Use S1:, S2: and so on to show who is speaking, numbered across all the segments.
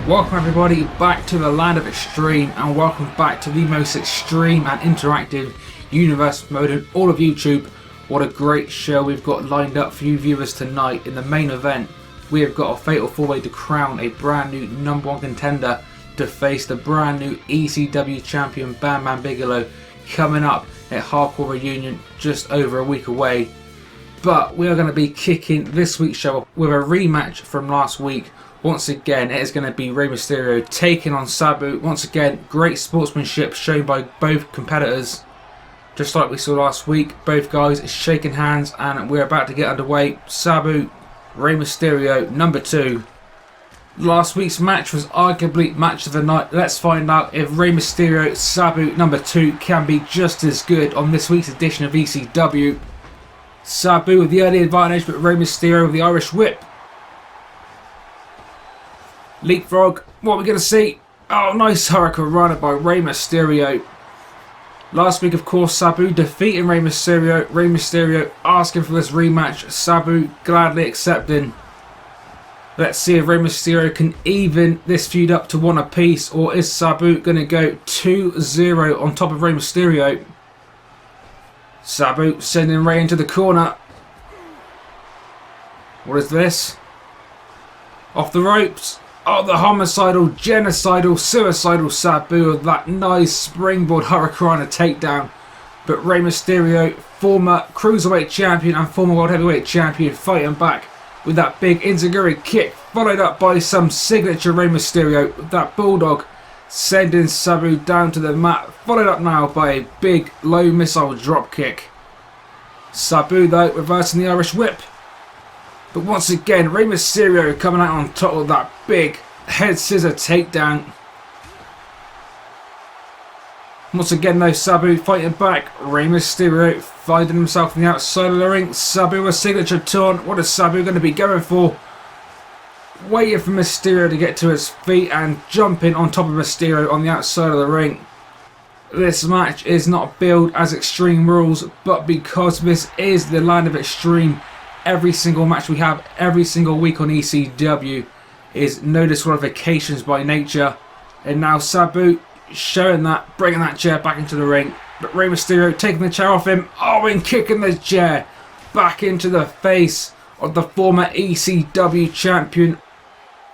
S1: Welcome everybody back to the land of extreme, and welcome back to the most extreme and interactive universe mode in all of YouTube. What a great show we've got lined up for you viewers tonight. In the main event, we have got a fatal four-way to crown a brand new #1 contender to face the brand new ECW champion Bam Bam Bigelow, coming up at Hardcore Reunion just over a week away. But we are going to be kicking this week's show with a rematch from last week. Once again, it is going to be Rey Mysterio taking on Sabu. Once again, great sportsmanship shown by both competitors. Just like we saw last week, both guys shaking hands, and we're about to get underway. Sabu, Rey Mysterio, number 2. Last week's match was arguably match of the night. Let's find out if Rey Mysterio, Sabu, number 2 can be just as good on this week's edition of ECW. Sabu with the early advantage, but Rey Mysterio with the Irish Whip. Leapfrog, what are we going to see? Oh, nice Hurricane Rhino by Rey Mysterio. Last week, of course, Sabu defeating Rey Mysterio asking for this rematch. Sabu gladly accepting. Let's see if Rey Mysterio can even this feud up to 1 apiece, or is Sabu going to go 2-0 on top of Rey Mysterio? Sabu sending Rey into the corner. What is this? Off the ropes. Oh, the homicidal, genocidal, suicidal Sabu with that nice springboard Hurricane takedown. But Rey Mysterio, former Cruiserweight Champion and former World Heavyweight Champion, fighting back with that big Enziguri kick, followed up by some signature Rey Mysterio with that Bulldog, sending Sabu down to the mat, followed up now by a big low missile drop kick. Sabu though reversing the Irish Whip. But once again, Rey Mysterio coming out on top of that big head scissor takedown. Once again though, Sabu fighting back. Rey Mysterio finding himself on the outside of the ring. Sabu a signature taunt. What is Sabu going to be going for? Waiting for Mysterio to get to his feet and jumping on top of Mysterio on the outside of the ring. This match is not billed as Extreme Rules, but because this is the land of extreme, every single match we have every single week on ECW is no disqualifications by nature. And now Sabu showing that, bringing that chair back into the ring. But Rey Mysterio taking the chair off him. Oh, and kicking the chair back into the face of the former ECW champion.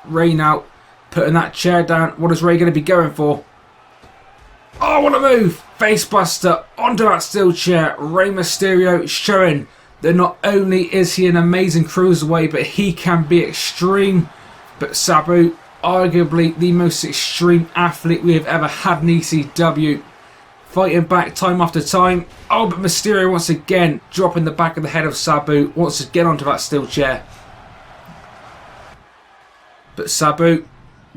S1: Rey now putting that chair down. What is Rey going to be going for? Oh, what a move! Facebuster onto that steel chair. Rey Mysterio showing that not only is he an amazing cruiserweight, but he can be extreme. But Sabu, arguably the most extreme athlete we have ever had in ECW. Fighting back time after time. Oh, but Mysterio once again dropping the back of the head of Sabu once again onto that steel chair. But Sabu,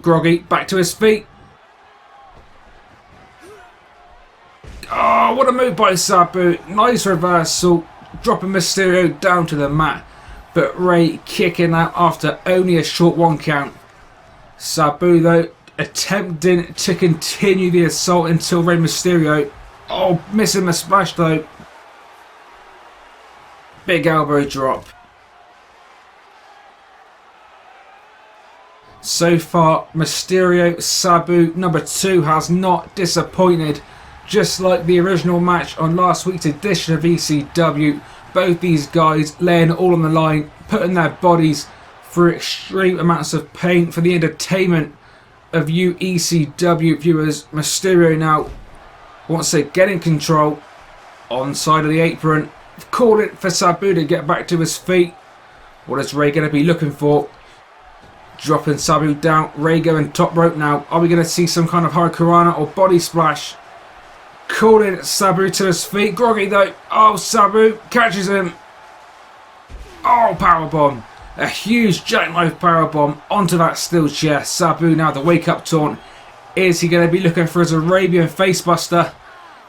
S1: groggy, back to his feet. Oh, what a move by Sabu. Nice reversal. Dropping Mysterio down to the mat. But Rey kicking out after only a short 1 count. Sabu though attempting to continue the assault until Rey Mysterio. Oh, missing the splash though. Big elbow drop. So far, Mysterio, Sabu, number 2 has not disappointed. Just like the original match on last week's edition of ECW, both these guys laying it all on the line, putting their bodies through extreme amounts of pain for the entertainment of you ECW viewers. Mysterio now once again in control, on side of the apron, calling for Sabu to get back to his feet. What is Rey going to be looking for? Dropping Sabu down, Rey going top rope now. Are we going to see some kind of Hurricane or body splash? Calling Sabu to his feet. Groggy though. Oh, Sabu catches him. Oh, powerbomb. A huge jackknife powerbomb onto that steel chair. Sabu now the wake up taunt. Is he going to be looking for his Arabian facebuster?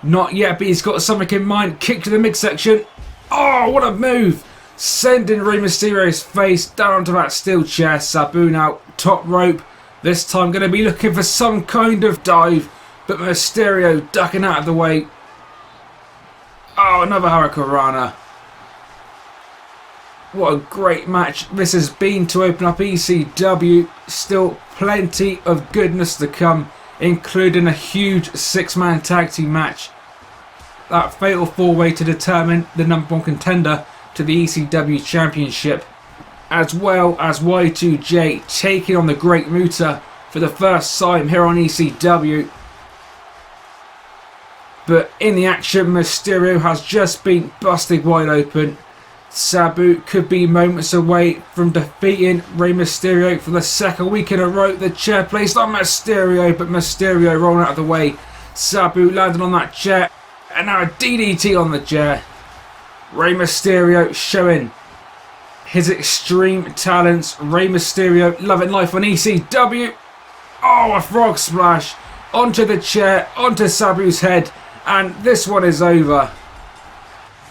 S1: Not yet, but he's got something in mind. Kick to the midsection. Oh, what a move. Sending Rey Mysterio's face down onto that steel chair. Sabu now top rope. This time going to be looking for some kind of dive. But Mysterio ducking out of the way. Oh, another Hurricane. What a great match this has been to open up ECW. Still plenty of goodness to come, including a huge 6-man tag team match. That fatal 4-way to determine the #1 contender to the ECW Championship, as well as Y2J taking on the Great Muta for the first time here on ECW. But in the action, Mysterio has just been busted wide open. Sabu could be moments away from defeating Rey Mysterio for the second week in a row. The chair placed on Mysterio, but Mysterio rolling out of the way. Sabu landed on that chair, and now a DDT on the chair. Rey Mysterio showing his extreme talents. Rey Mysterio loving life on ECW. Oh, a frog splash onto the chair, onto Sabu's head, and this one is over.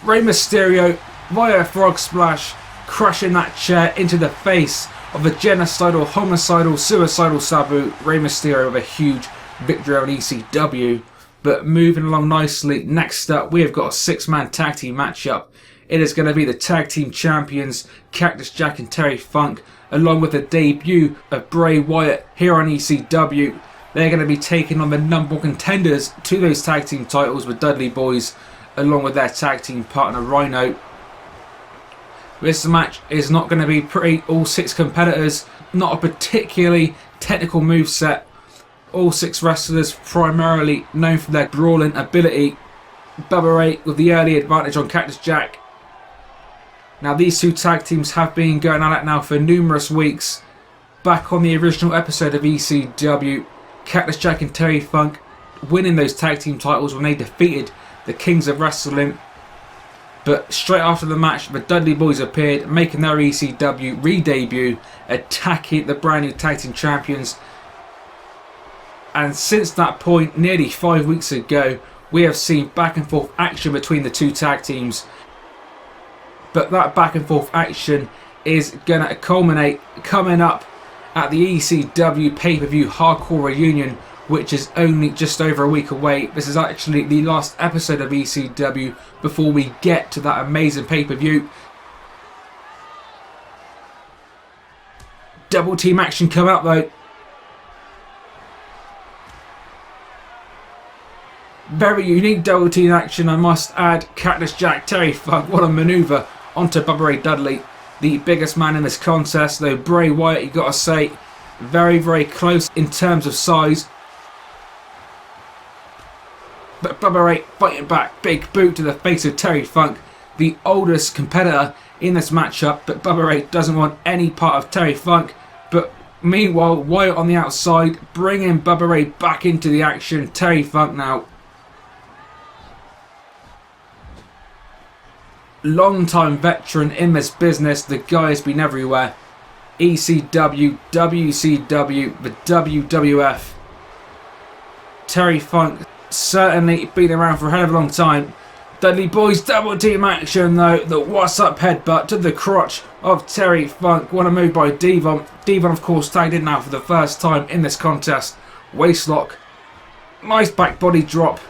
S1: Rey Mysterio via a frog splash, crushing that chair into the face of the genocidal, homicidal, suicidal Sabu. Rey Mysterio with a huge victory on ECW. But moving along nicely, next up we have got a 6-man tag team matchup. It is going to be the tag team champions Cactus Jack and Terry Funk, along with the debut of Bray Wyatt here on ECW. They're going to be taking on the #1 contenders to those tag team titles with Dudley Boyz, along with their tag team partner Rhino. This match is not going to be pretty. All 6 competitors, not a particularly technical moveset. All 6 wrestlers primarily known for their brawling ability. Bubba Ray with the early advantage on Cactus Jack. Now these 2 tag teams have been going at it now for numerous weeks. Back on the original episode of ECW, Cactus Jack and Terry Funk winning those tag team titles when they defeated the Kings of Wrestling. But straight after the match, the Dudley Boyz appeared, making their ECW re-debut, attacking the brand new tag team champions. And since that point, nearly 5 weeks ago, we have seen back and forth action between the 2 tag teams. But that back and forth action is going to culminate coming up at the ECW pay-per-view Hardcore Reunion, which is only just over a week away. This is actually the last episode of ECW before we get to that amazing pay-per-view. Double team action come up though. Very unique double team action, I must add. Cactus Jack, Terry Funk, what a manoeuvre onto Bubba Ray Dudley, the biggest man in this contest. Though Bray Wyatt, you got to say, very, very close in terms of size. But Bubba Ray fighting back, big boot to the face of Terry Funk, the oldest competitor in this matchup. But Bubba Ray doesn't want any part of Terry Funk. But meanwhile, Wyatt on the outside, bringing Bubba Ray back into the action. Terry Funk now, long-time veteran in this business. The guy has been everywhere. ECW, WCW, the WWF. Terry Funk certainly been around for a hell of a long time. Dudley Boyz double team action though. The what's up headbutt to the crotch of Terry Funk. What a move by Devon. Devon of course tagged in now for the first time in this contest. Waistlock. Nice back body drop.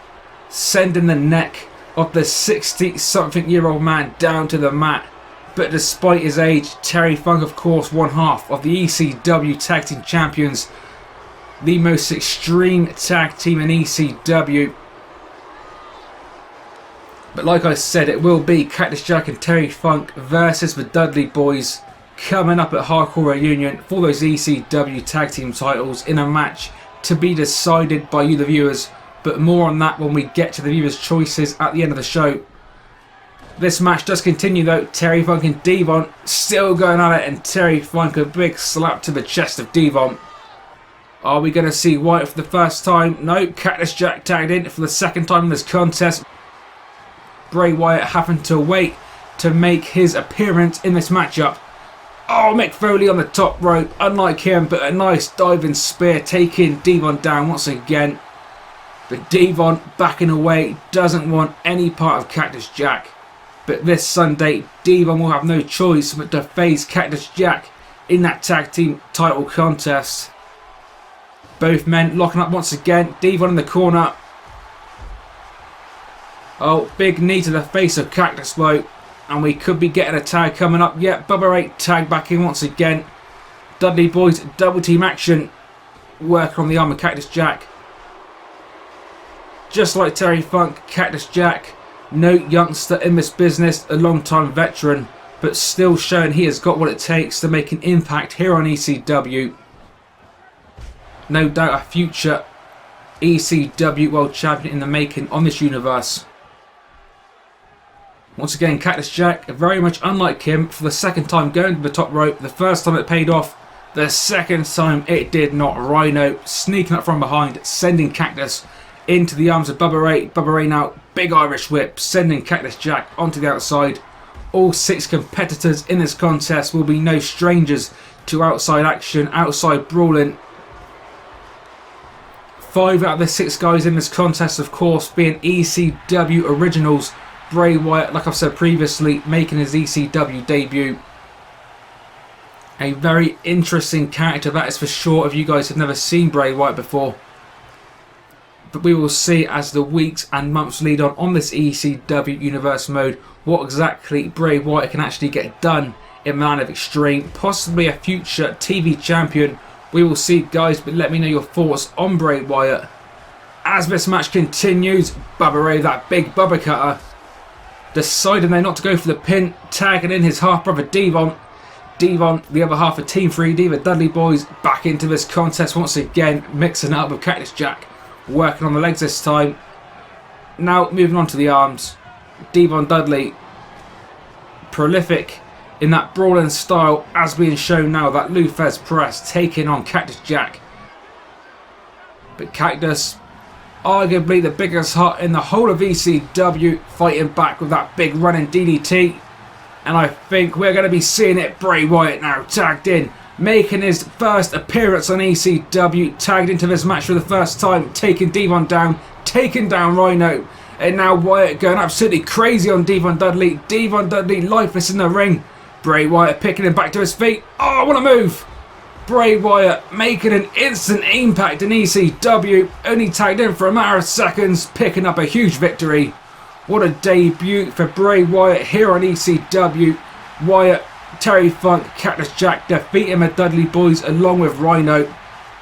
S1: Sending the neck of the 60-something-year-old man down to the mat. But despite his age, Terry Funk of course one half of the ECW Tag Team Champions. The most extreme tag team in ECW. But like I said, it will be Cactus Jack and Terry Funk versus the Dudley Boyz coming up at Hardcore Reunion for those ECW Tag Team titles in a match to be decided by you the viewers. But more on that when we get to the viewers' choices at the end of the show. This match does continue though. Terry Funk and Devon still going at it, and Terry Funk a big slap to the chest of Devon. Are we going to see Wyatt for the first time? No, Cactus Jack tagged in for the second time in this contest. Bray Wyatt having to wait to make his appearance in this matchup. Oh, Mick Foley on the top rope. Unlike him, but a nice diving spear taking Devon down once again. But Devon backing away, doesn't want any part of Cactus Jack. But this Sunday, Devon will have no choice but to face Cactus Jack in that tag team title contest. Both men locking up once again. Devon in the corner. Oh, big knee to the face of Cactus though. And we could be getting a tag coming up. Yep, Bubba Ray tag back in once again. Dudley Boyz double team action. working on the arm of Cactus Jack. Just like Terry Funk, Cactus Jack, no youngster in this business, a long-time veteran, but still showing he has got what it takes to make an impact here on ECW. No doubt a future ECW World Champion in the making on this universe. Once again, Cactus Jack, very much unlike him, for the second time going to the top rope. The first time it paid off, the second time it did not. Rhino sneaking up from behind, sending Cactus into the arms of Bubba Ray. Bubba Ray now, big Irish whip, sending Cactus Jack onto the outside. All 6 competitors in this contest will be no strangers to outside action, outside brawling. 5 out of the 6 guys in this contest, of course, being ECW originals. Bray Wyatt, like I've said previously, making his ECW debut. A very interesting character, that is for sure, if you guys have never seen Bray Wyatt before. But we will see as the weeks and months lead on this ECW Universe mode what exactly Bray Wyatt can actually get done in Man of Extreme. Possibly a future TV champion. We will see, guys, but let me know your thoughts on Bray Wyatt. As this match continues, Bubba Ray, that big Bubba Cutter, deciding they not to go for the pin, tagging in his half-brother Devon. Devon, the other half of Team 3D, the Dudley boys, back into this contest once again, mixing it up with Cactus Jack. Working on the legs this time. Now moving on to the arms. Devon Dudley, prolific in that brawling style, as being shown now, that Lou Thesz press taking on Cactus Jack. But Cactus, arguably the biggest heart in the whole of ECW, fighting back with that big running DDT. And I think we're going to be seeing it. Bray Wyatt now tagged in, making his first appearance on ECW, tagged into this match for the first time, taking Devon down, taking down Rhino. And now Wyatt going absolutely crazy on Devon Dudley. Devon Dudley lifeless in the ring. Bray Wyatt picking him back to his feet. Oh, what a move! Bray Wyatt making an instant impact in ECW. Only tagged in for a matter of seconds, picking up a huge victory. What a debut for Bray Wyatt here on ECW. Wyatt, Terry Funk, Cactus Jack defeating the Dudley boys along with Rhino.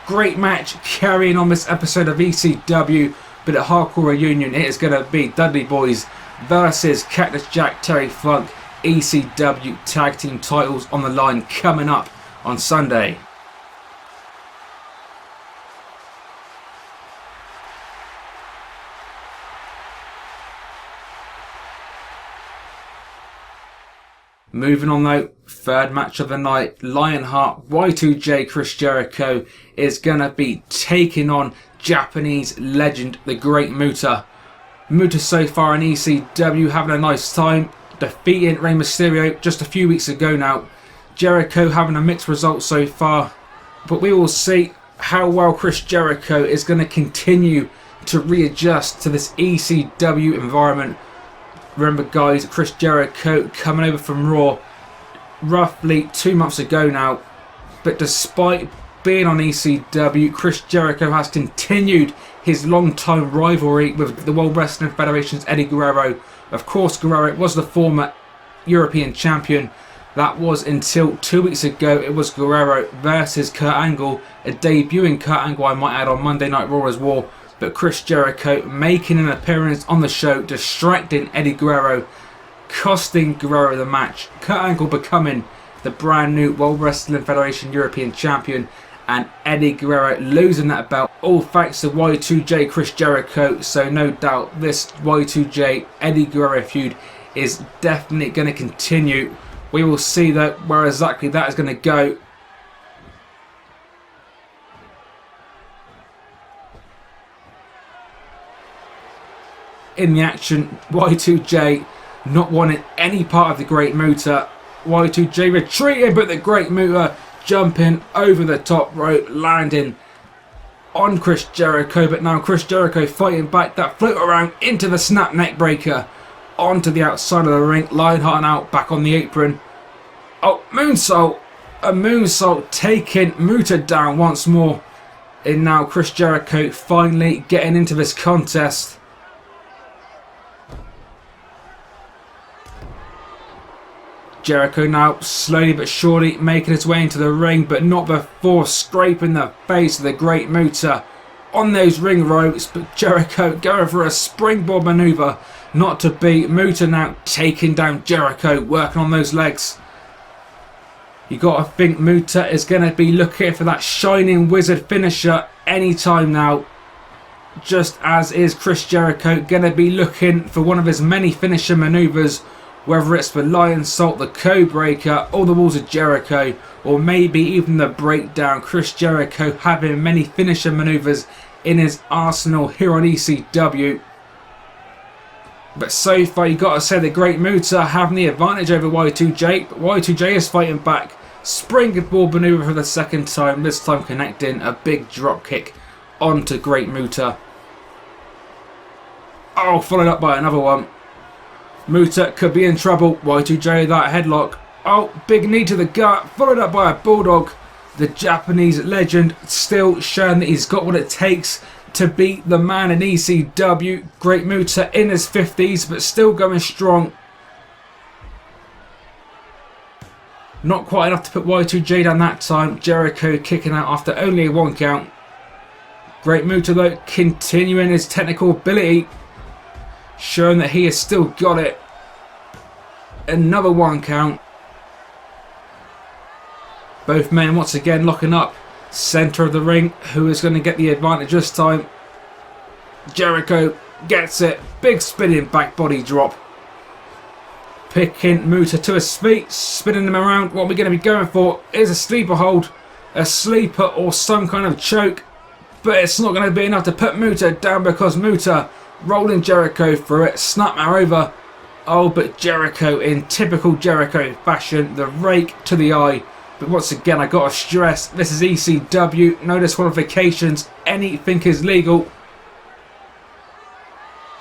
S1: Great match carrying on this episode of ECW. But at Hardcore Reunion, it is going to be Dudley boys versus Cactus Jack, Terry Funk. ECW tag team titles on the line coming up on Sunday. Moving on though, third match of the night, Lionheart Y2J Chris Jericho is going to be taking on Japanese legend, the Great Muta. Muta so far in ECW having a nice time, defeating Rey Mysterio just a few weeks ago now. Jericho having a mixed result so far, but we will see how well Chris Jericho is going to continue to readjust to this ECW environment. Remember guys, Chris Jericho coming over from Raw roughly 2 months ago now, but despite being on ECW, Chris Jericho has continued his long-time rivalry with the World Wrestling Federation's Eddie Guerrero. Of course, Guerrero was the former European champion. That was until 2 weeks ago. It was Guerrero versus Kurt Angle, a debuting Kurt Angle, I might add, on Monday Night Raw as well. But Chris Jericho making an appearance on the show, distracting Eddie Guerrero, costing Guerrero the match. Kurt Angle becoming the brand new World Wrestling Federation European Champion, and Eddie Guerrero losing that belt, all thanks to Y2J Chris Jericho. So no doubt this Y2J Eddie Guerrero feud is definitely going to continue. We will see though where exactly that is going to go. In the action, Y2J not wanting any part of the Great Muta. Y2J retreating, but the Great Muta jumping over the top rope, landing on Chris Jericho. But now Chris Jericho fighting back, that float around into the snap neck breaker, onto the outside of the ring. Lionheart out, back on the apron. Oh, moonsault. A moonsault taking Muta down once more. And now Chris Jericho finally getting into this contest. Jericho now slowly but surely making his way into the ring, but not before scraping the face of the Great Muta on those ring ropes. But Jericho going for a springboard maneuver, not to be. Muta now taking down Jericho, working on those legs. You got to think Muta is going to be looking for that Shining Wizard finisher anytime now. Just as is Chris Jericho going to be looking for one of his many finisher maneuvers, whether it's the Lion Salt, the Codebreaker, or the Walls of Jericho, or maybe even the Breakdown. Chris Jericho having many finisher maneuvers in his arsenal here on ECW. But so far, you got to say the Great Muta having the advantage over Y2J. But Y2J is fighting back. Springboard maneuver for the second time. This time connecting a big drop kick onto Great Muta. Oh, followed up by another one. Muta could be in trouble. Y2J that headlock. Oh, big knee to the gut. Followed up by a bulldog. The Japanese legend still showing that he's got what it takes to beat the man in ECW. Great Muta in his 50s, but still going strong. Not quite enough to put Y2J down that time. Jericho kicking out after only a 1 count. Great Muta though continuing his technical ability, showing that he has still got it. Another 1 count. Both men once again locking up. Centre of the ring. Who is going to get the advantage this time? Jericho gets it. Big spinning back body drop. Picking Muta to his feet. Spinning him around. What we're going to be going for is a sleeper hold. A sleeper or some kind of choke. But it's not going to be enough to put Muta down, because Muta rolling Jericho through it. Snapmare over. Oh, but Jericho in typical Jericho fashion. The rake to the eye. But once again, I got to stress, this is ECW, no disqualifications, anything is legal.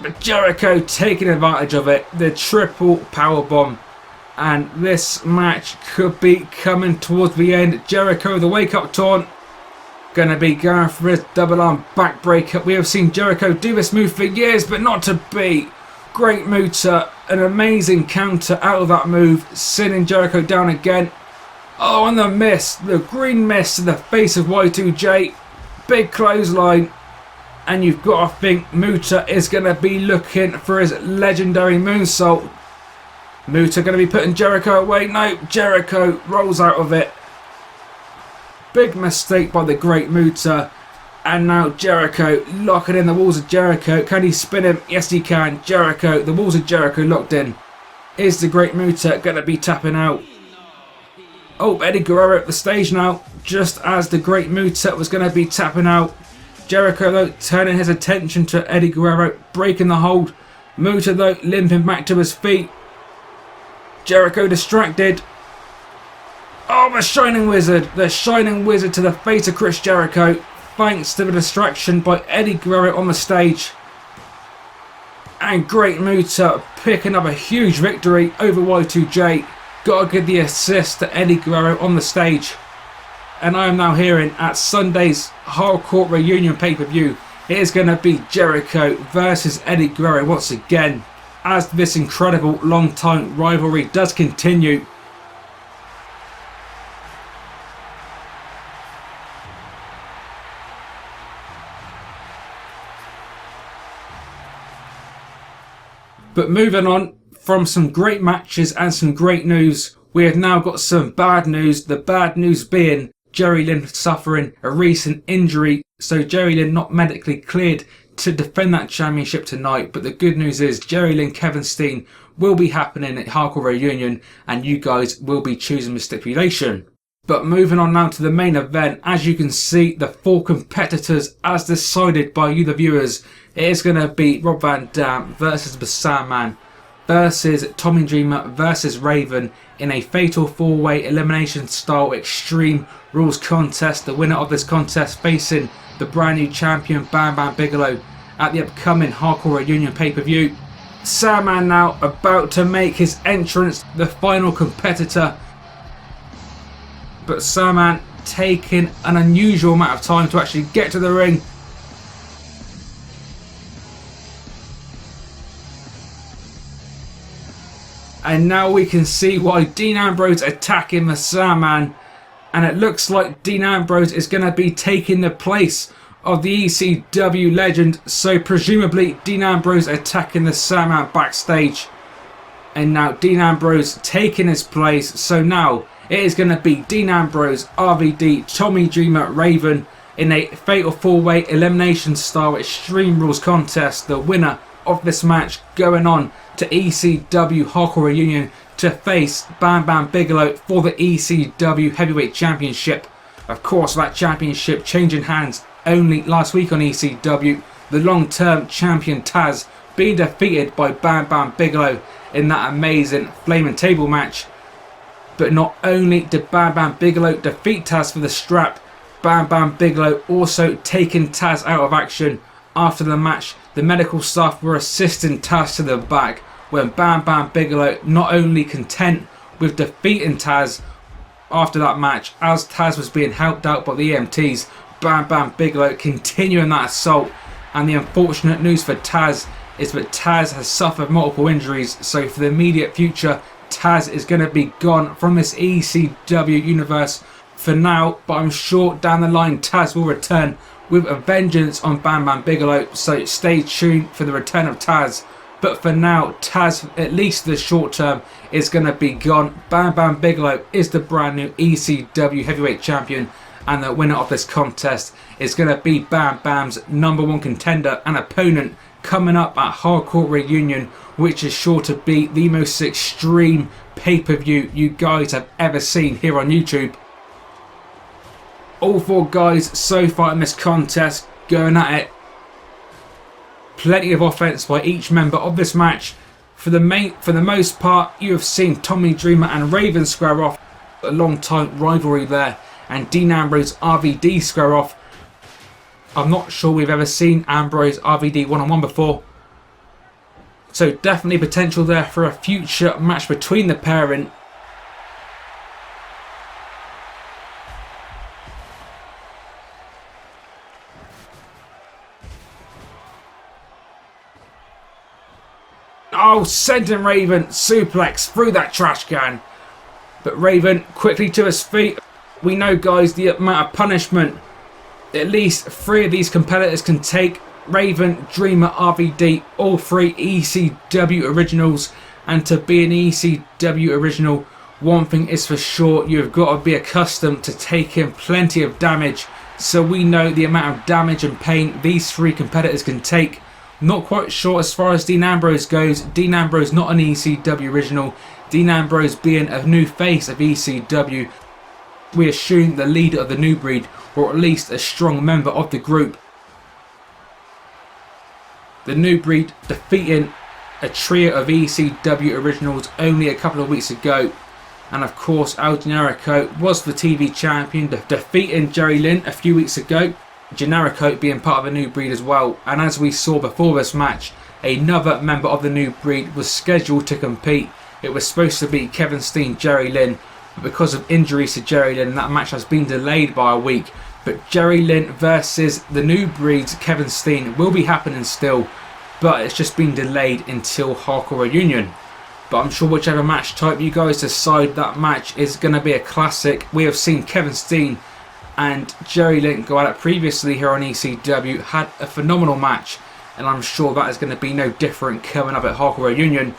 S1: But Jericho taking advantage of it, the triple powerbomb. And this match could be coming towards the end. Jericho, the wake up taunt, going to be going for his double arm backbreaker. We have seen Jericho do this move for years, but not to be. Great Muta, an amazing counter out of that move, sending Jericho down again. Oh, and the miss, the green miss to the face of Y2J. Big clothesline. And you've got to think Muta is going to be looking for his legendary moonsault. Muta going to be putting Jericho away. No, Jericho rolls out of it. Big mistake by the Great Muta. And now Jericho locking in the Walls of Jericho. Can he spin him? Yes, he can. Jericho, the Walls of Jericho locked in. Is the Great Muta going to be tapping out? Oh, Eddie Guerrero at the stage now, just as the Great Muta was going to be tapping out. Jericho though turning his attention to Eddie Guerrero, breaking the hold. Muta though limping back to his feet. Jericho distracted. Oh, the Shining Wizard to the face of Chris Jericho, thanks to the distraction by Eddie Guerrero on the stage. And Great Muta picking up a huge victory over Y2J. Got to give the assist to Eddie Guerrero on the stage. And I am now hearing at Sunday's Hardcore Reunion pay-per-view, it is going to be Jericho versus Eddie Guerrero once again, as this incredible long-time rivalry does continue. But moving on from some great matches and some great news, we have now got some bad news. The bad news being Jerry Lynn suffering a recent injury, so Jerry Lynn not medically cleared to defend that championship tonight. But the good news is Jerry Lynn, Kevin Steen will be happening at Hardcore Reunion, and you guys will be choosing the stipulation. But moving on now to the main event, as you can see, the 4 competitors as decided by you the viewers, it is going to be Rob Van Dam versus the Sandman versus Tommy Dreamer versus Raven in a fatal 4-way elimination style Extreme Rules contest. The winner of this contest facing the brand new champion Bam Bam Bigelow at the upcoming Hardcore Reunion pay-per-view. Sandman now about to make his entrance, the final competitor. But Sandman taking an unusual amount of time to actually get to the ring. And now we can see why Dean Ambrose attacking the Sandman. And it looks like Dean Ambrose is going to be taking the place of the ECW legend. So presumably Dean Ambrose attacking the Sandman backstage. And now Dean Ambrose taking his place. So now it is going to be Dean Ambrose, RVD, Tommy Dreamer, Raven in a Fatal 4-Way Elimination style Extreme Rules contest. The winner of this match going on to ECW Hardcore Reunion to face Bam Bam Bigelow for the ECW Heavyweight Championship. Of course, that championship changing hands only last week on ECW. The long-term champion Taz being defeated by Bam Bam Bigelow in that amazing Flaming Table match. But not only did Bam Bam Bigelow defeat Taz for the strap, Bam Bam Bigelow also taking Taz out of action. After the match, the medical staff were assisting Taz to the back when Bam Bam Bigelow not only content with defeating Taz after that match, as Taz was being helped out by the EMTs, Bam Bam Bigelow continuing that assault. And the unfortunate news for Taz is that Taz has suffered multiple injuries, so for the immediate future Taz is going to be gone from this ECW universe for now, but I'm sure down the line Taz will return with a vengeance on Bam Bam Bigelow, so stay tuned for the return of Taz. But for now, Taz, at least for the short term, is going to be gone. Bam Bam Bigelow is the brand new ECW Heavyweight Champion, and the winner of this contest is going to be Bam Bam's #1 contender and opponent coming up at Hardcore Reunion, which is sure to be the most extreme pay-per-view you guys have ever seen here on YouTube. All four guys so far in this contest going at it. Plenty of offense by each member of this match. For the most part, you have seen Tommy Dreamer and Raven square off. A long time rivalry there. And Dean Ambrose, RVD square off. I'm not sure we've ever seen Ambrose, RVD one-on-one before. So definitely potential there for a future match between the pairing. Oh, sending Raven suplex through that trash can. But Raven quickly to his feet. We know, guys, the amount of punishment at least 3 of these competitors can take. Raven, Dreamer, RVD, all 3 ECW originals. And to be an ECW original, one thing is for sure, you've got to be accustomed to taking plenty of damage. So we know the amount of damage and pain these 3 competitors can take. Not quite sure as far as Dean Ambrose goes. Dean Ambrose not an ECW original. Dean Ambrose being a new face of ECW. We assume the leader of the new breed, or at least a strong member of the group. The new breed defeating a trio of ECW originals only a couple of weeks ago. And of course, El Generico was the TV champion, defeating Jerry Lynn a few weeks ago. Generico being part of a new breed as well. And as we saw before this match, another member of the new breed was scheduled to compete. It was supposed to be Kevin Steen, Jerry Lynn, but because of injuries to Jerry Lynn, that match has been delayed by a week. But Jerry Lynn versus the new breed's Kevin Steen will be happening still, but it's just been delayed until Hardcore Reunion. But I'm sure whichever match type you guys decide, that match is going to be a classic. We have seen Kevin Steen and Jerry Lynn go at it previously here on ECW, had a phenomenal match, and I'm sure that is going to be no different coming up at Hardcore Reunion.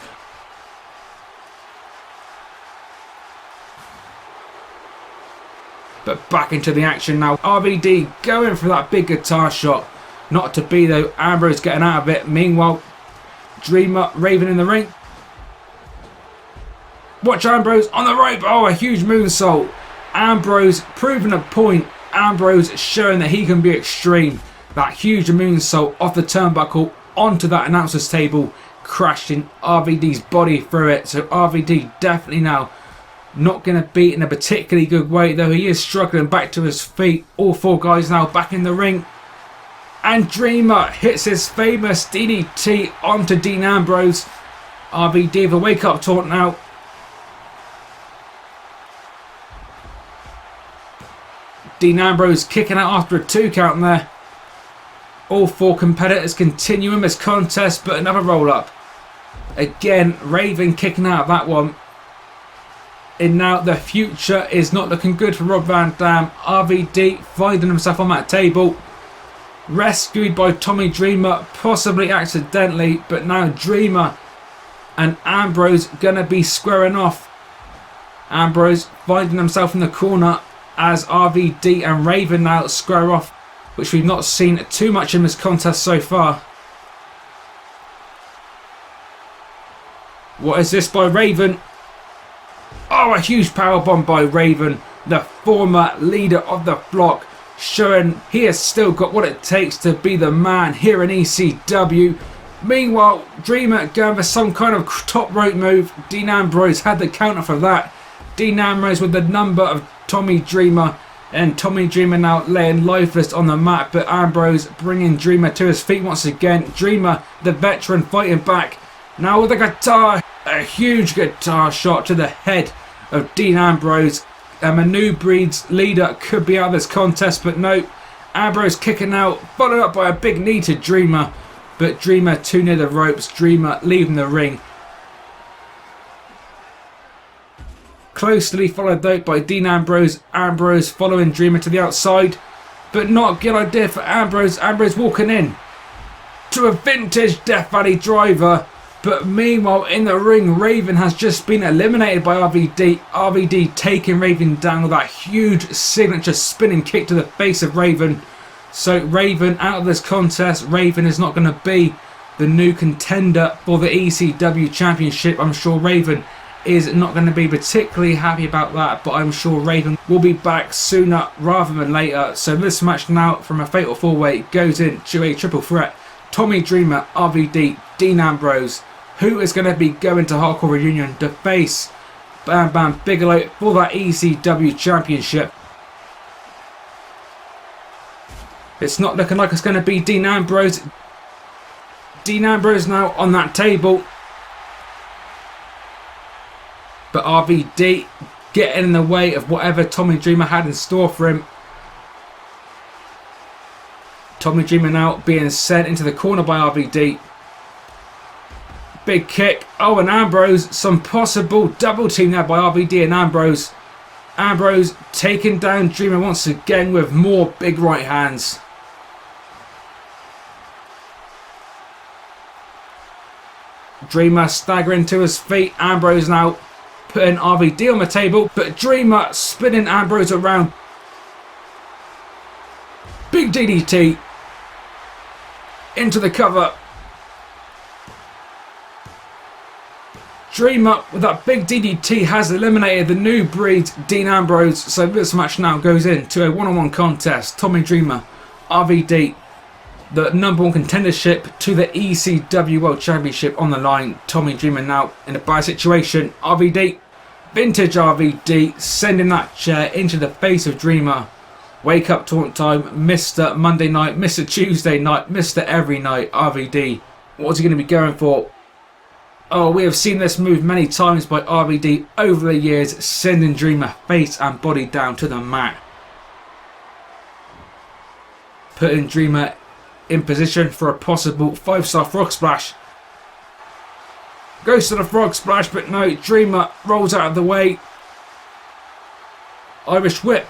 S1: But back into the action now. RVD going for that big guitar shot. Not to be though. Ambrose getting out of it. Meanwhile, Dreamer, Raven in the ring. Watch Ambrose on the rope. Oh, a huge moonsault. Ambrose proving a point. Ambrose showing that he can be extreme. That huge moonsault off the turnbuckle onto that announcer's table, crashing RVD's body through it. So RVD definitely now not going to be in a particularly good way, though he is struggling back to his feet. All 4 guys now back in the ring. And Dreamer hits his famous DDT onto Dean Ambrose. RVD with a wake-up taunt now. Dean Ambrose kicking out after a 2 count there. All 4 competitors continuing this contest, but another roll-up. Again, Raven kicking out of that one. And now the future is not looking good for Rob Van Dam. RVD finding himself on that table. Rescued by Tommy Dreamer, possibly accidentally, but now Dreamer and Ambrose gonna be squaring off. Ambrose finding himself in the corner as RVD and Raven now square off, which we've not seen too much in this contest so far. What is this by Raven? Oh, a huge powerbomb by Raven, the former leader of the flock, showing he has still got what it takes to be the man here in ECW. Meanwhile, Dreamer going for some kind of top rope move. Dean Ambrose had the counter for that. Dean Ambrose with the number of Tommy Dreamer, and Tommy Dreamer now laying lifeless on the mat, but Ambrose bringing Dreamer to his feet once again. Dreamer, the veteran, fighting back. Now with a guitar, a huge guitar shot to the head of Dean Ambrose. A New Breed's leader could be out of this contest, but no. Ambrose kicking out, followed up by a big knee to Dreamer, but Dreamer too near the ropes. Dreamer leaving the ring. Closely followed though by Dean Ambrose. Ambrose following Dreamer to the outside, but not a good idea for Ambrose. Ambrose walking in to a vintage Death Valley driver. But meanwhile in the ring, Raven has just been eliminated by RVD. RVD taking Raven down with that huge signature spinning kick to the face of Raven. So Raven out of this contest. Raven is not going to be the new contender for the ECW Championship. I'm sure Raven is not going to be particularly happy about that, but I'm sure Raven will be back sooner rather than later. So this match now from a fatal 4-way goes into a triple threat. Tommy Dreamer, RVD, Dean Ambrose. Who is going to be going to Hardcore Reunion to face Bam Bam Bigelow for that ECW Championship? It's not looking like it's going to be Dean Ambrose. Dean Ambrose now on that table. But RVD getting in the way of whatever Tommy Dreamer had in store for him. Tommy Dreamer now being sent into the corner by RVD. Big kick. Oh, and Ambrose. Some possible double team there by RVD and Ambrose. Ambrose taking down Dreamer once again with more big right hands. Dreamer staggering to his feet. Ambrose now putting RVD on the table, but Dreamer spinning Ambrose around. Big DDT into the cover. Dreamer with that big DDT has eliminated the New Breed Dean Ambrose. So this match now goes into a one-on-one contest. Tommy Dreamer, RVD, the #1 contendership to the ECW World Championship on the line. Tommy Dreamer now in a bad situation. RVD, vintage RVD, sending that chair into the face of Dreamer. Wake up taunt time, Mr. Monday night, Mr. Tuesday night, Mr. Every night, RVD. What's he going to be going for? Oh, we have seen this move many times by RVD over the years, sending Dreamer face and body down to the mat. Putting Dreamer in position for a possible 5-star frog splash. Goes to the frog splash, but no, Dreamer rolls out of the way. Irish whip.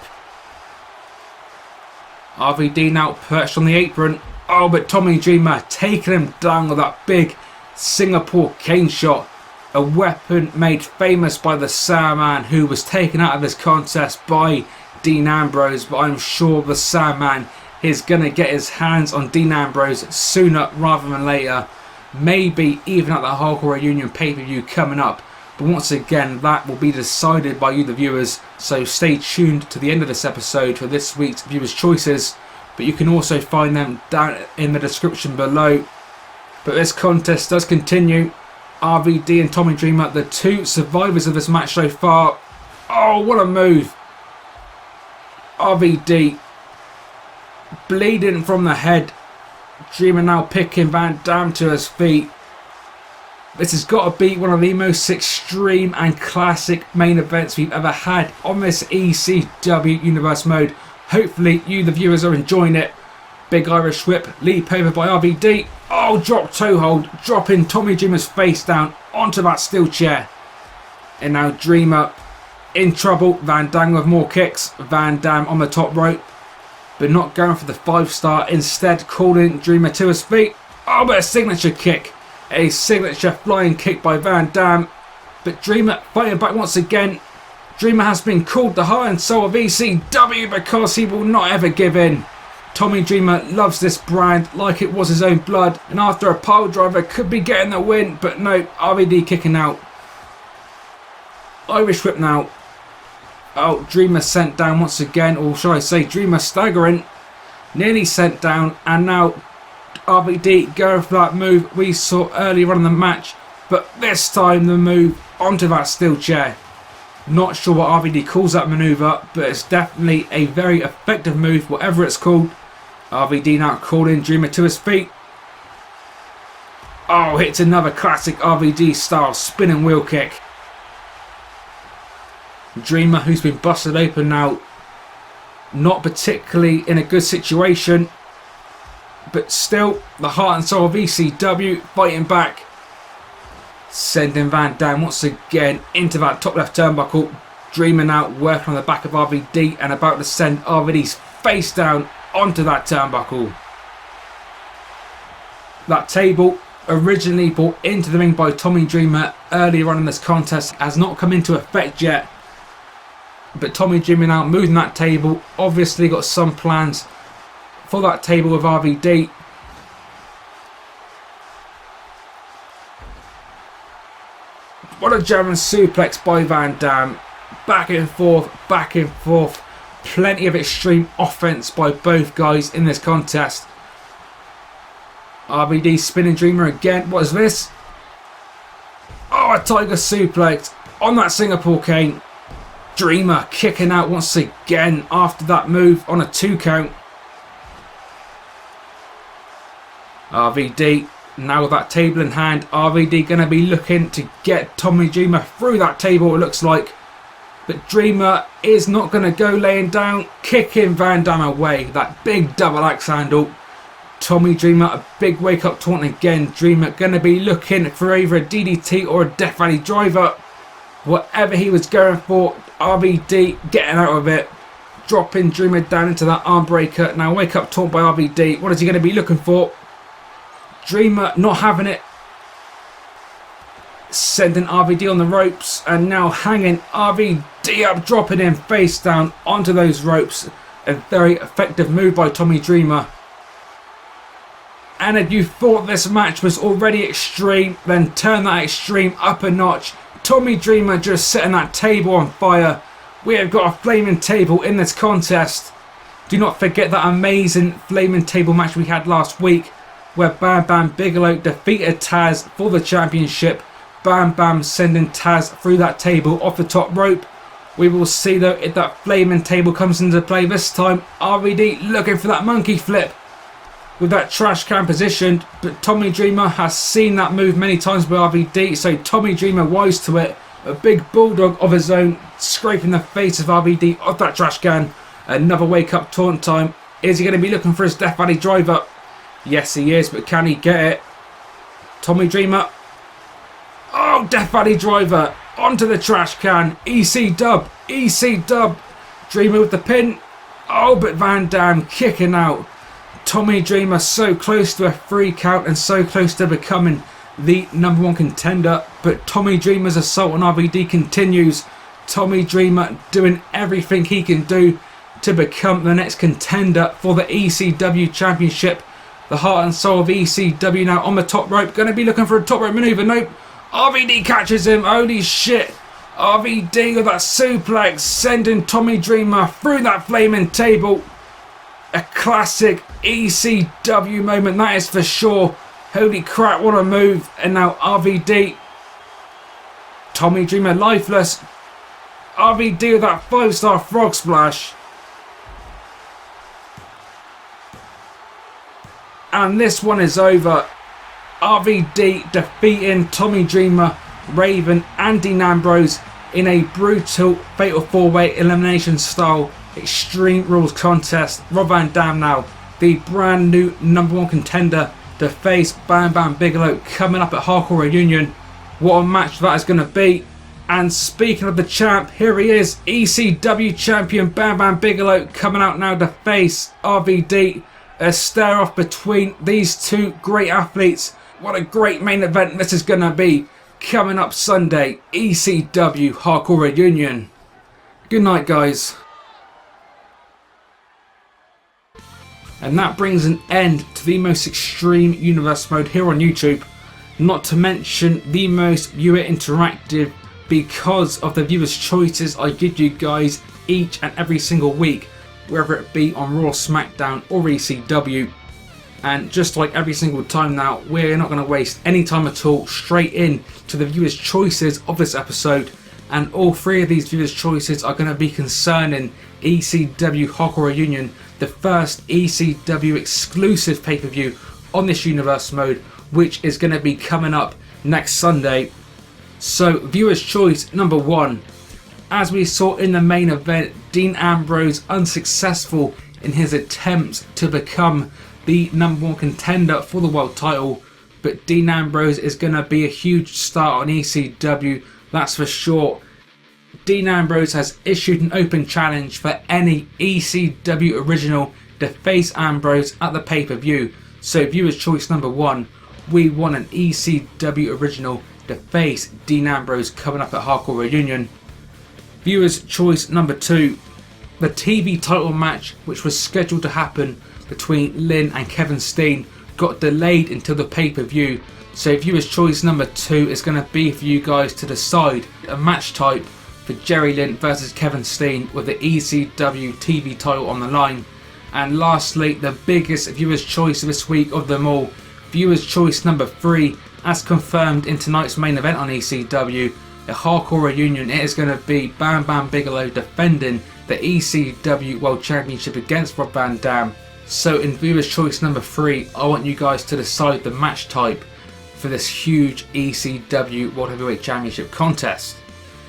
S1: RVD now perched on the apron. Oh, but Tommy Dreamer taking him down with that big Singapore cane shot. A weapon made famous by the Sandman, who was taken out of this contest by Dean Ambrose. But I'm sure the Sandman is going to get his hands on Dean Ambrose sooner rather than later. Maybe even at the Hardcore Reunion pay-per-view coming up. But once again, that will be decided by you, the viewers. So stay tuned to the end of this episode for this week's viewers' choices. But you can also find them down in the description below. But this contest does continue. RVD and Tommy Dreamer, the two survivors of this match so far. Oh, what a move. RVD bleeding from the head. Dreamer now picking Van Dam to his feet. This has got to be one of the most extreme and classic main events we've ever had on this ECW Universe mode. Hopefully you, the viewers, are enjoying it. Big Irish whip, lead over by RVD. Oh, drop toe hold, dropping Tommy Dreamer's face down. onto that steel chair. And now Dreamer in trouble. Van Dam with more kicks. Van Dam on the top rope, but not going for the 5-star. Instead calling Dreamer to his feet. Oh, but a signature kick. A signature flying kick by Van Dam. But Dreamer fighting back once again. Dreamer has been called the heart and soul of ECW because he will not ever give in. Tommy Dreamer loves this brand like it was his own blood. And after a pile driver could be getting the win. But no, RVD kicking out. Irish whip now. Oh, Dreamer sent down once again. Or shall I say Dreamer staggering. Nearly sent down. And now RVD going for that move we saw earlier on in the match. But this time the move onto that steel chair. Not sure what RVD calls that manoeuvre, but it's definitely a very effective move, whatever it's called. RVD now calling Dreamer to his feet. Oh, hits another classic RVD style spinning wheel kick. Dreamer, who's been busted open now, not particularly in a good situation, but still the heart and soul of ECW fighting back. Sending Van Dam once again into that top left turnbuckle. Dreamer now working on the back of RVD and about to send RVD's face down onto that turnbuckle. That table, originally brought into the ring by Tommy Dreamer earlier on in this contest, has not come into effect yet. But Tommy Dreamer now moving that table, obviously got some plans for that table with RVD. What a German suplex by Van Dam. Back and forth, back and forth. Plenty of extreme offense by both guys in this contest. RVD spinning Dreamer again. What is this? Oh, a tiger suplex on that Singapore cane. Dreamer kicking out once again after that move on a 2 count. RVD now with that table in hand. RVD going to be looking to get Tommy Dreamer through that table, it looks like. But Dreamer is not going to go laying down, kicking Van Dam away. That big double axe handle. Tommy Dreamer, a big wake up taunt again. Dreamer going to be looking for either a DDT or a Death Valley driver. Whatever he was going for, RVD getting out of it. Dropping Dreamer down into that arm breaker. Now wake up taunt by RVD. What is he going to be looking for? Dreamer not having it. Sending RVD on the ropes and now hanging RVD up, dropping him face down onto those ropes. A very effective move by Tommy Dreamer. And if you thought this match was already extreme, then turn that extreme up a notch. Tommy Dreamer just setting that table on fire. We have got a flaming table in this contest. Do not forget that amazing flaming table match we had last week, where Bam Bam Bigelow defeated Taz for the championship. Bam Bam sending Taz through that table off the top rope. We will see though if that flaming table comes into play this time. RVD looking for that monkey flip with that trash can positioned, but Tommy Dreamer has seen that move many times by RVD, so Tommy Dreamer wise to it. A big bulldog of his own, scraping the face of RVD off that trash can. Another wake up taunt time. Is he going to be looking for his Death Valley driver? Yes he is, but can he get it? Tommy Dreamer. Oh, Death Valley driver onto the trash can. EC dub, EC dub. Dreamer with the pin. Oh, but Van Dam kicking out. Tommy Dreamer so close to a 3 count and so close to becoming the #1 contender. But Tommy Dreamer's assault on RVD continues. Tommy Dreamer doing everything he can do to become the next contender for the ECW Championship. The heart and soul of ECW now on the top rope. Going to be looking for a top rope maneuver. Nope. RVD catches him. Holy shit. RVD with that suplex sending Tommy Dreamer through that flaming table. A classic ECW moment, that is for sure. Holy crap, what a move. And now RVD. Tommy Dreamer lifeless. RVD with that 5-star frog splash. And this one is over. RVD defeating Tommy Dreamer, Raven and Dean Ambrose in a brutal fatal 4-way elimination style Extreme Rules contest. Rob Van Dam now, the brand new #1 contender to face Bam Bam Bigelow coming up at Hardcore Reunion. What a match that is going to be. And speaking of the champ, here he is, ECW champion Bam Bam Bigelow, coming out now to face RVD. A stare off between these two great athletes. What a great main event this is going to be. Coming up Sunday, ECW Hardcore Reunion. Good night, guys. And that brings an end to the most extreme universe mode here on YouTube. Not to mention the most viewer interactive, because of the viewers' choices I give you guys each and every single week, whether it be on Raw, SmackDown or ECW. And just like every single time now, we're not going to waste any time at all, straight in to the viewers' choices of this episode. And all three of these viewers' choices are going to be concerning ECW Hardcore Reunion, the first ECW exclusive pay-per-view on this universe mode, which is going to be coming up next Sunday. So, viewer's choice number 1. As we saw in the main event, Dean Ambrose unsuccessful in his attempts to become the #1 contender for the world title. But Dean Ambrose is going to be a huge star on ECW, that's for sure. Dean Ambrose has issued an open challenge for any ECW original to face Ambrose at the pay-per-view. So, viewer's choice number 1, we want an ECW original to face Dean Ambrose coming up at Hardcore Reunion. Viewers' choice number 2, the TV title match, which was scheduled to happen between Lynn and Kevin Steen, got delayed until the pay-per-view. So viewers' choice number 2 is going to be for you guys to decide a match type for Jerry Lynn versus Kevin Steen with the ECW TV title on the line. And lastly, the biggest viewers' choice this week of them all, viewers' choice number 3, as confirmed in tonight's main event on ECW, a Hardcore Reunion. It is going to be Bam Bam Bigelow defending the ECW World Championship against Rob Van Dam. So in viewers' choice number 3, I want you guys to decide the match type for this huge ECW World Heavyweight Championship contest.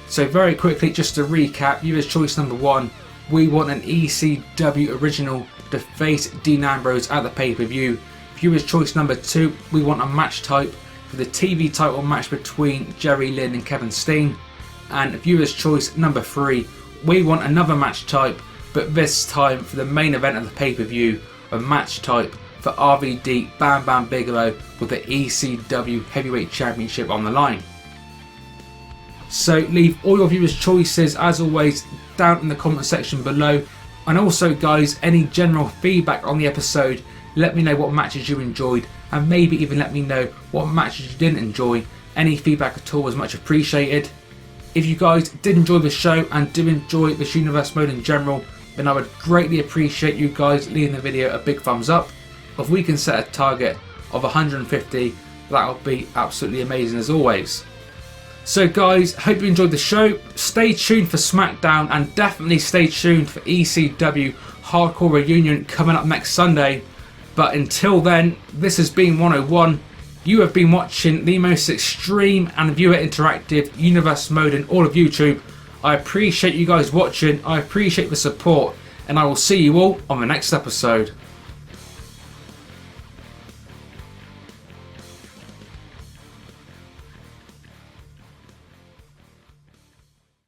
S1: So very quickly, just to recap, viewers' choice number 1, we want an ECW original to face Dean Ambrose at the pay-per-view. Viewers' choice number 2, we want a match type for the TV title match between Jerry Lynn and Kevin Steen. And viewers' choice number 3, we want another match type, but this time for the main event of the pay-per-view, a match type for RVD Bam Bam Bigelow with the ECW Heavyweight Championship on the line. So leave all your viewers' choices as always down in the comment section below. And also guys, any general feedback on the episode, let me know what matches you enjoyed, and maybe even let me know what matches you didn't enjoy. Any feedback at all is much appreciated. If you guys did enjoy the show and do enjoy this universe mode in general, then I would greatly appreciate you guys leaving the video a big thumbs up. If we can set a target of 150, that would be absolutely amazing as always. So guys, hope you enjoyed the show. Stay tuned for SmackDown, and definitely stay tuned for ECW Hardcore Reunion coming up next Sunday. But until then, this has been 101. You have been watching the most extreme and viewer interactive universe mode in all of YouTube. I appreciate you guys watching, I appreciate the support, and I will see you all on the next episode.